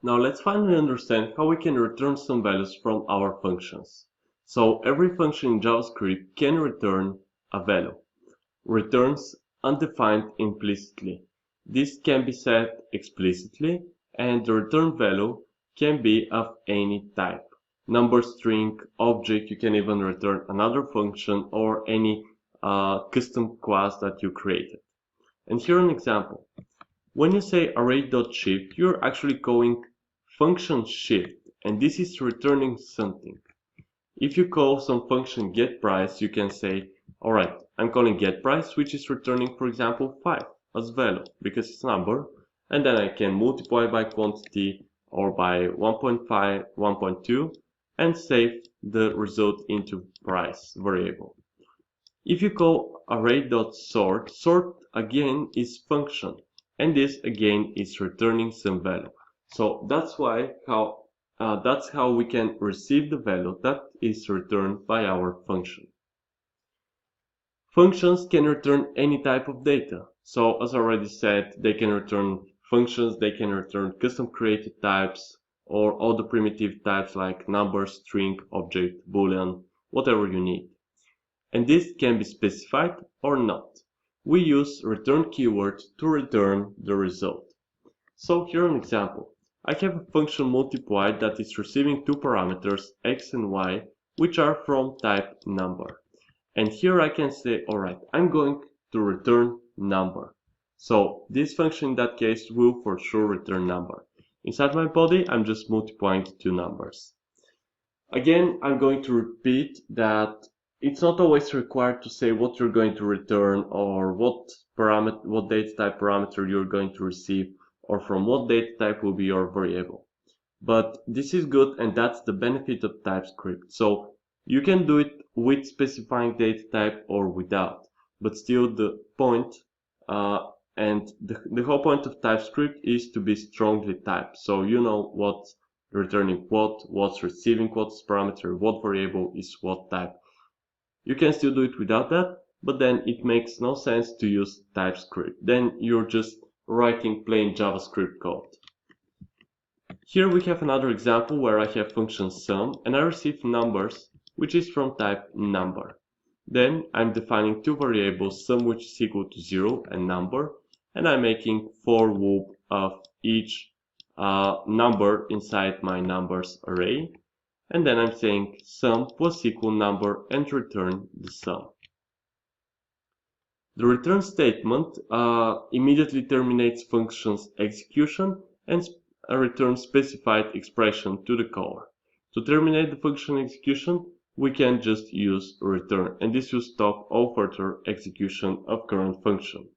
Now let's finally understand how we can return some values from our functions. So every function in JavaScript can return a value. Returns undefined implicitly. This can be set explicitly, and the return value can be of any type. Number, string, object, you can even return another function or any custom class that you created. And here an example. When you say array.shift, you're actually calling function shift, and this is returning something. If you call some function getPrice, you can say, alright, I'm calling getPrice, which is returning, for example, 5 as value, because it's number, and then I can multiply by quantity or by 1.5, 1.2, and save the result into price variable. If you call array.sort, sort again is function, and this again is returning some value. So that's how we can receive the value that is returned by our function. Functions can return any type of data. So as I already said, they can return functions, they can return custom created types, or all the primitive types like number, string, object, boolean, whatever you need. And this can be specified or not. We use return keyword to return the result. So here an example. I have a function multiply that is receiving two parameters x and y, which are from type number. And here I can say, alright, I'm going to return number. So this function in that case will for sure return number. Inside my body, I'm just multiplying the two numbers. Again, I'm going to repeat that it's not always required to say what you're going to return or what data type parameter you're going to receive, or from what data type will be your variable. But this is good, and that's the benefit of TypeScript. So you can do it with specifying data type or without, but still the point and the whole point of TypeScript is to be strongly typed. So you know what's returning what's receiving what's parameter, what variable is what type. You can still do it without that, but then it makes no sense to use TypeScript. Then you're just writing plain JavaScript code. Here we have another example where I have function sum and I receive numbers, which is from type number. Then I'm defining two variables, sum which is equal to 0 and number, and I'm making for loop of each number inside my numbers array. And then I'm saying sum plus equal number and return the sum. The return statement immediately terminates function's execution and returns specified expression to the caller. To terminate the function execution, we can just use return, and this will stop all further execution of current function.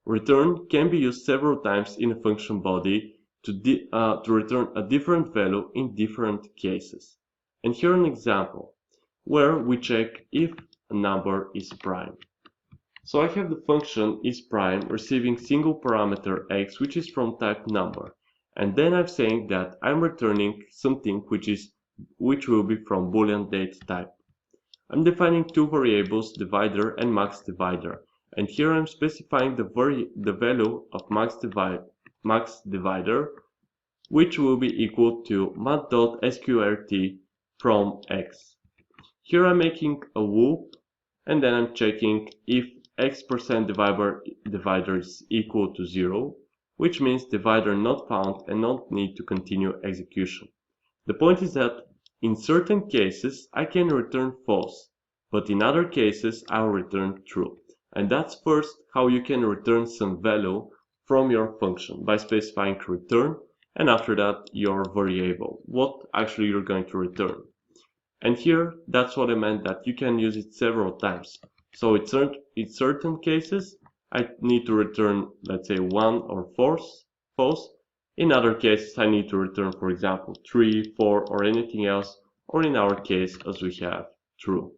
Return can be used several times in a function body to return a different value in different cases. And here an example where we check if a number is prime. So I have the function isPrime receiving single parameter x, which is from type number, and then I'm saying that I'm returning something which will be from Boolean data type. I'm defining two variables, divider and max divider, and here I'm specifying the value of max divider, which will be equal to math.sqrt from x. Here I'm making a loop, and then I'm checking if x% divider is equal to 0, which means divider not found and not need to continue execution. The point is that in certain cases I can return false, but in other cases I'll return true. And that's first how you can return some value from your function, by specifying return, and after that your variable, what actually you're going to return. And here, that's what I meant, that you can use it several times. So in certain cases, I need to return, let's say, 1 or false. In other cases, I need to return, for example, 3, 4, or anything else, or in our case, as we have, true.